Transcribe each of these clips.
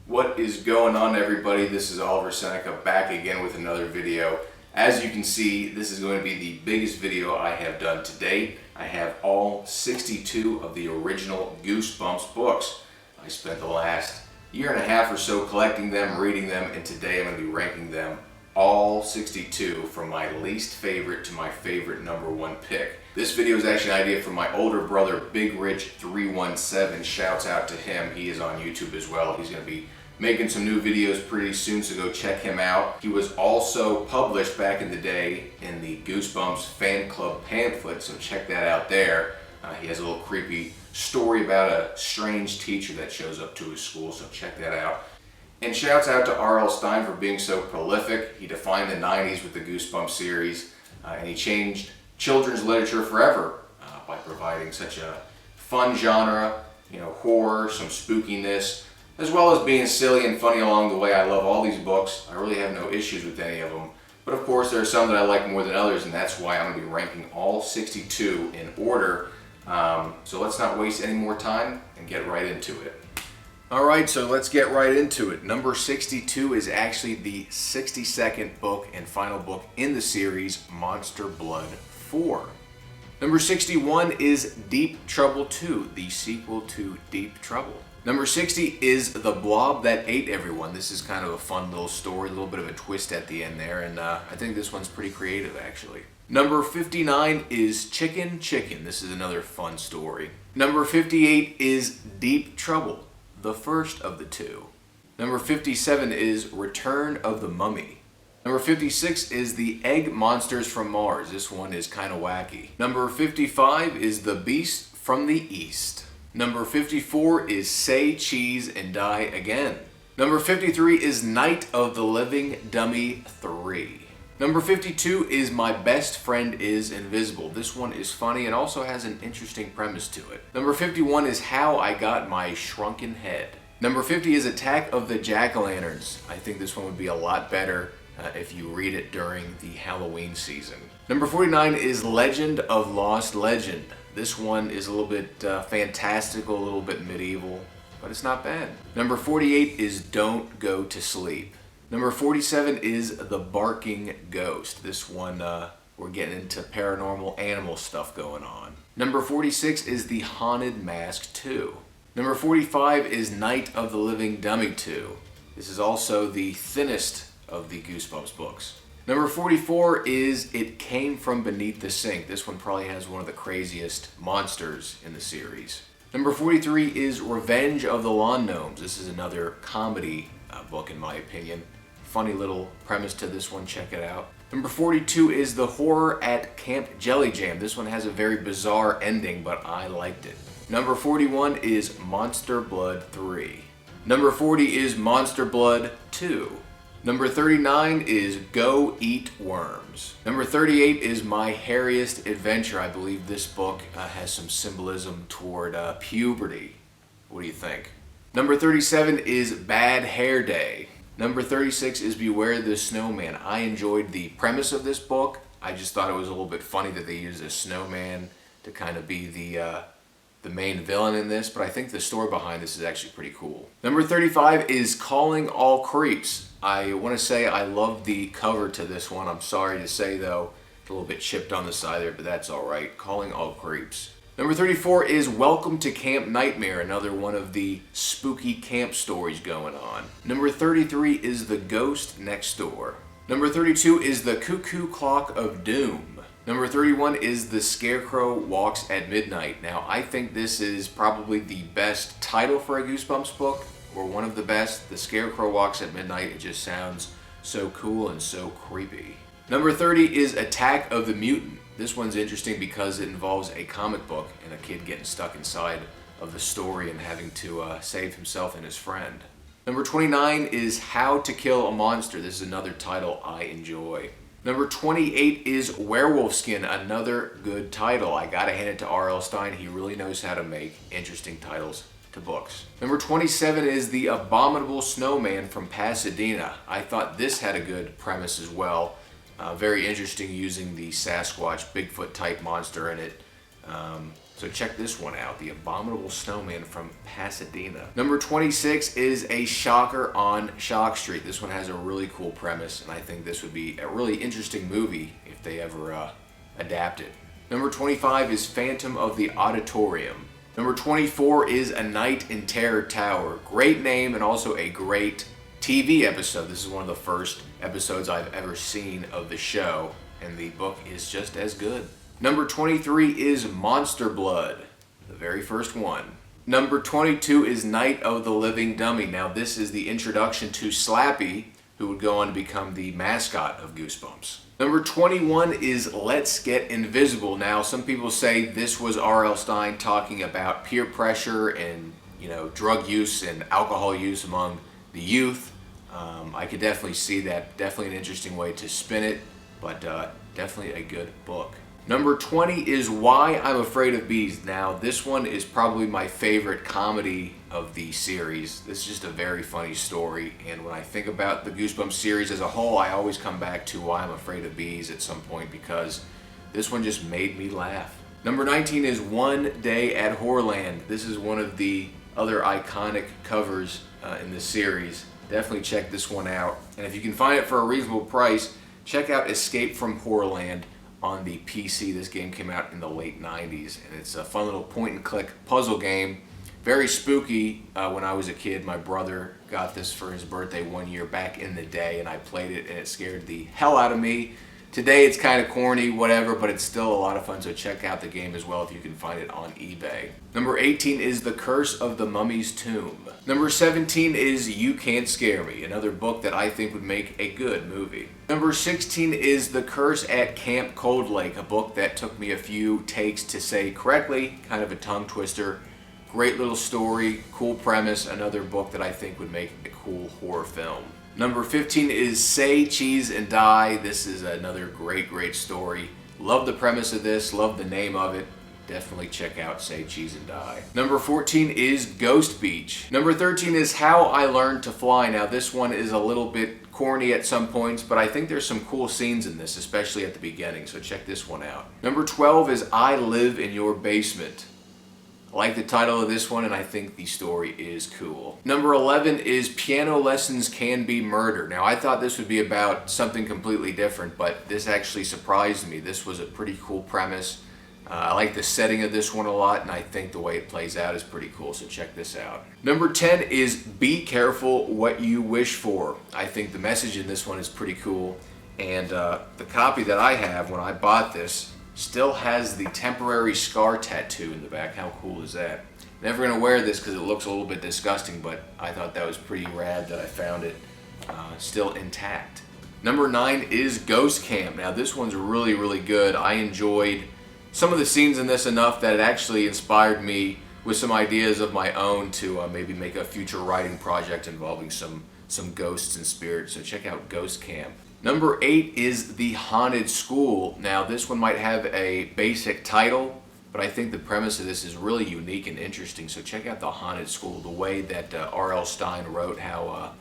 What is going on, everybody? This is Oliver Seneca back again with another video. As you can see, this is going to be the biggest video I have done to date. I have all 62 of the original Goosebumps books. I spent the last year and a half or so collecting them, reading them, and today I'm going to be ranking them all 62 from my least favorite to my favorite #1 pick. This video is actually an idea from my older brother, Big Rich 317. Shouts out to him. He is on YouTube as well. He's going to be making some new videos pretty soon, so go check him out. He was also published back in the day in the Goosebumps fan club pamphlet, so check that out there. He has a little creepy story about a strange teacher that shows up to his school, so check that out. And shouts out to R.L. Stine for being so prolific. He defined the 90s with the Goosebumps series, and he changed children's literature forever by providing such a fun genre, horror, some spookiness, as well as being silly and funny along the way. I love all these books. I really have no issues with any of them. But of course, there are some that I like more than others, and that's why I'm going to be ranking all 62 in order. So let's not waste any more time and get right into it. Alright, so let's get right into it. Number 62 is actually the 62nd book and final book in the series, Monster Blood 4. Number 61 is Deep Trouble 2, the sequel to Deep Trouble. Number 60 is The Blob That Ate Everyone. This is kind of a fun little story, a little bit of a twist at the end there, and I think this one's pretty creative actually. Number 59 is Chicken Chicken. This is another fun story. Number 58 is Deep Trouble, the first of the two. Number 57 is Return of the Mummy. Number 56 is The Egg Monsters from Mars. This one is kind of wacky. Number 55 is The Beast from the East. Number 54 is Say Cheese and Die Again. Number 53 is Night of the Living Dummy 3. Number 52 is My Best Friend is Invisible. This one is funny and also has an interesting premise to it. Number 51 is How I Got My Shrunken Head. Number 50 is Attack of the Jack-o'-lanterns. I think this one would be a lot better if you read it during the Halloween season. Number 49 is Legend of Lost Legend. This one is a little bit fantastical, a little bit medieval, but it's not bad. Number 48 is Don't Go to Sleep. Number 47 is The Barking Ghost. This one, we're getting into paranormal animal stuff going on. Number 46 is The Haunted Mask 2. Number 45 is Night of the Living Dummy 2. This is also the thinnest of the Goosebumps books. Number 44 is It Came From Beneath the Sink. This one probably has one of the craziest monsters in the series. Number 43 is Revenge of the Lawn Gnomes. This is another comedy book in my opinion. Funny little premise to this one, check it out. Number 42 is The Horror at Camp Jelly Jam. This one has a very bizarre ending, but I liked it. Number 41 is Monster Blood 3. Number 40 is Monster Blood 2. Number 39 is Go Eat Worms. Number 38 is My Hairiest Adventure. I believe this book has some symbolism toward puberty. What do you think? Number 37 is Bad Hair Day. Number 36 is Beware the Snowman. I enjoyed the premise of this book. I just thought it was a little bit funny that they used a snowman to kind of be the main villain in this, but I think the story behind this is actually pretty cool. Number 35 is Calling All Creeps. I want to say I love the cover to this one. I'm sorry to say though, it's a little bit chipped on the side there, but that's alright. Calling All Creeps. Number 34 is Welcome to Camp Nightmare, another one of the spooky camp stories going on. Number 33 is The Ghost Next Door. Number 32 is The Cuckoo Clock of Doom. Number 31 is The Scarecrow Walks at Midnight. Now, I think this is probably the best title for a Goosebumps book, or one of the best. The Scarecrow Walks at Midnight, it just sounds so cool and so creepy. Number 30 is Attack of the Mutant. This one's interesting because it involves a comic book and a kid getting stuck inside of the story and having to save himself and his friend. Number 29 is How to Kill a Monster. This is another title I enjoy. Number 28 is Werewolf Skin, another good title. I gotta hand it to R.L. Stine. He really knows how to make interesting titles to books. Number 27 is The Abominable Snowman from Pasadena. I thought this had a good premise as well. Very interesting using the Sasquatch, Bigfoot type monster in it. So check this one out, The Abominable Snowman from Pasadena. Number 26 is a shocker on Shock Street. This one has a really cool premise, and I think this would be a really interesting movie if they ever adapt it. Number 25 is Phantom of the Auditorium. Number 24 is A Night in Terror Tower. Great name and also a great TV episode. This is one of the first episodes I've ever seen of the show, and the book is just as good. Number 23 is Monster Blood, the very first one. Number 22 is Night of the Living Dummy. Now this is the introduction to Slappy, who would go on to become the mascot of Goosebumps. Number 21 is Let's Get Invisible. Now some people say this was R.L. Stine talking about peer pressure and drug use and alcohol use among the youth. I could definitely see that. Definitely an interesting way to spin it, but definitely a good book. Number 20 is Why I'm Afraid of Bees. Now, this one is probably my favorite comedy of the series. This is just a very funny story, and when I think about the Goosebumps series as a whole, I always come back to Why I'm Afraid of Bees at some point because this one just made me laugh. Number 19 is One Day at Horrorland. This is one of the other iconic covers in the series. Definitely check this one out. And if you can find it for a reasonable price, check out Escape from Horrorland on the PC. This game came out in the late 90s, and it's a fun little point-and-click puzzle game. Very spooky. When I was a kid, my brother got this for his birthday one year back in the day, and I played it, and it scared the hell out of me. Today it's kind of corny, whatever, but it's still a lot of fun, so check out the game as well if you can find it on eBay. Number 18 is The Curse of the Mummy's Tomb. Number 17 is You Can't Scare Me, another book that I think would make a good movie. Number 16 is The Curse at Camp Cold Lake, a book that took me a few takes to say correctly, kind of a tongue twister. Great little story, cool premise, another book that I think would make a cool horror film. Number 15 is Say Cheese and Die. This is another great story. Love the premise of this, love the name of it. Definitely check out Say Cheese and Die. Number 14 is Ghost Beach. Number 13 is How I Learned to Fly. Now this one is a little bit corny at some points, but I think there's some cool scenes in this, especially at the beginning, so check this one out. Number 12 is I Live in Your Basement. I like the title of this one, and I think the story is cool. Number 11 is Piano Lessons Can Be Murder. Now, I thought this would be about something completely different, but this actually surprised me. This was a pretty cool premise. I like the setting of this one a lot, and I think the way it plays out is pretty cool, so check this out. Number 10 is Be Careful What You Wish For. I think the message in this one is pretty cool, and the copy that I have when I bought this still has the temporary scar tattoo in the back. How cool is that? Never gonna wear this because it looks a little bit disgusting, but I thought that was pretty rad that I found it still intact. Number 9 is Ghost Camp. Now this one's really good. I enjoyed some of the scenes in this enough that it actually inspired me with some ideas of my own to maybe make a future writing project involving some ghosts and spirits. So check out Ghost Camp. Number 8 is The Haunted School. Now this one might have a basic title, but I think the premise of this is really unique and interesting. So check out The Haunted School, the way that R.L. Stine wrote how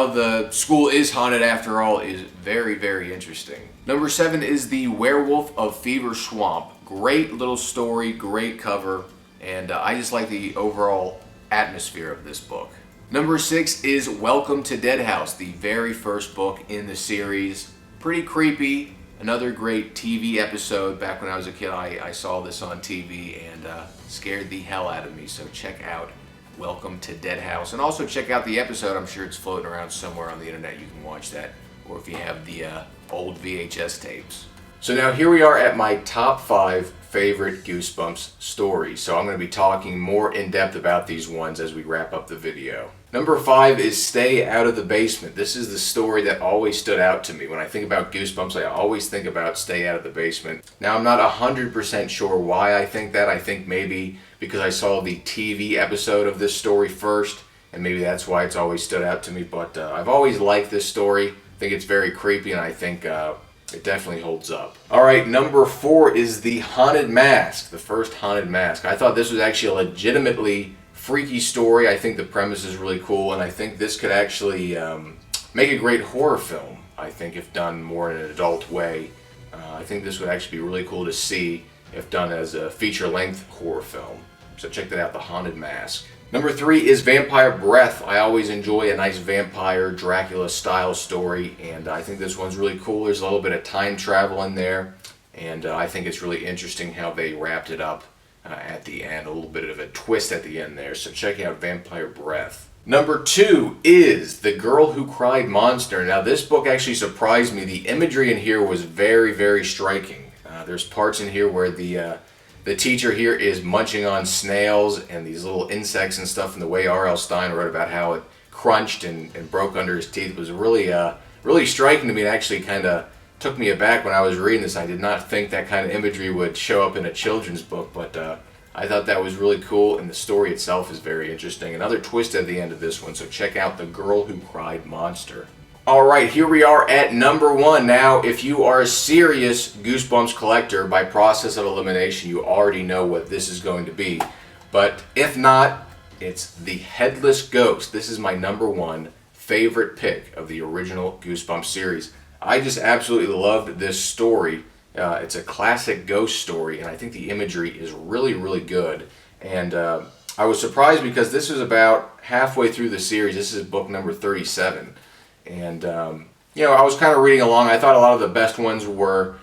the school is haunted after all is very interesting. Number 7 is The Werewolf of Fever Swamp. Great little story, great cover, and I just like the overall atmosphere of this book. Number 6 is Welcome to Dead House, the very first book in the series. Pretty creepy. Another great TV episode. Back when I was a kid, I saw this on TV and scared the hell out of me. So check out Welcome to Dead House. And also check out the episode. I'm sure it's floating around somewhere on the internet. You can watch that. Or if you have the old VHS tapes. So now here we are at my top 5 favorite Goosebumps stories. So I'm going to be talking more in depth about these ones as we wrap up the video. Number 5 is Stay Out of the Basement. This is the story that always stood out to me. When I think about Goosebumps, I always think about Stay Out of the Basement. Now I'm not 100% sure why I think that. I think maybe because I saw the TV episode of this story first, and maybe that's why it's always stood out to me. But I've always liked this story. I think it's very creepy, and I think it definitely holds up. Alright, number 4 is The Haunted Mask, the first Haunted Mask. I thought this was actually a legitimately freaky story. I think the premise is really cool, and I think this could actually make a great horror film, I think, if done more in an adult way. I think this would actually be really cool to see. if done as a feature-length horror film. So check that out, The Haunted Mask. Number 3 is Vampire Breath. I always enjoy a nice vampire Dracula style story, and I think this one's really cool. There's a little bit of time travel in there, and I think it's really interesting how they wrapped it up at the end. A little bit of a twist at the end there, so check out Vampire Breath. Number 2 is The Girl Who Cried Monster. Now this book actually surprised me. The imagery in here was very, very striking. There's parts in here where the teacher here is munching on snails and these little insects and stuff, and the way R.L. Stine wrote about how it crunched and broke under his teeth was really really striking to me. It actually kind of took me aback when I was reading this. I did not think that kind of imagery would show up in a children's book, but I thought that was really cool, and the story itself is very interesting. Another twist at the end of this one, so check out The Girl Who Cried Monster. Alright, here we are at number 1. Now, if you are a serious Goosebumps collector, by process of elimination, you already know what this is going to be. But if not, it's The Headless Ghost. This is my number 1 favorite pick of the original Goosebumps series. I just absolutely loved this story. It's a classic ghost story, and I think the imagery is really, really good. And I was surprised because this was about halfway through the series. This is book number 37. And, you know, I was kind of reading along. I thought a lot of the best ones were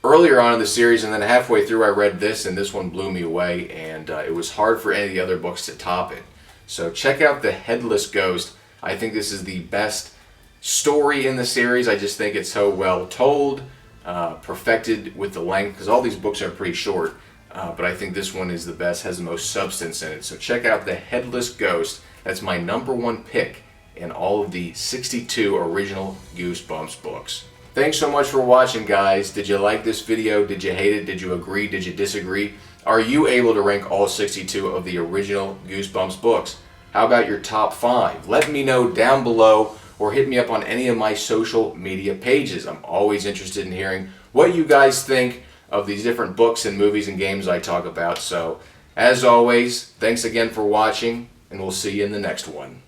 earlier on in the series, and then halfway through I read this, and this one blew me away, and it was hard for any of the other books to top it. So check out The Headless Ghost. I think this is the best story in the series. I just think it's so well told, perfected with the length, because all these books are pretty short, but I think this one is the best, has the most substance in it. So check out The Headless Ghost. That's my number 1 pick in all of the 62 original Goosebumps books. Thanks so much for watching, guys. Did you like this video? Did you hate it? Did you agree? Did you disagree? Are you able to rank all 62 of the original Goosebumps books? How about your top 5? Let me know down below, or hit me up on any of my social media pages. I'm always interested in hearing what you guys think of these different books and movies and games I talk about. So, as always, thanks again for watching, and we'll see you in the next one.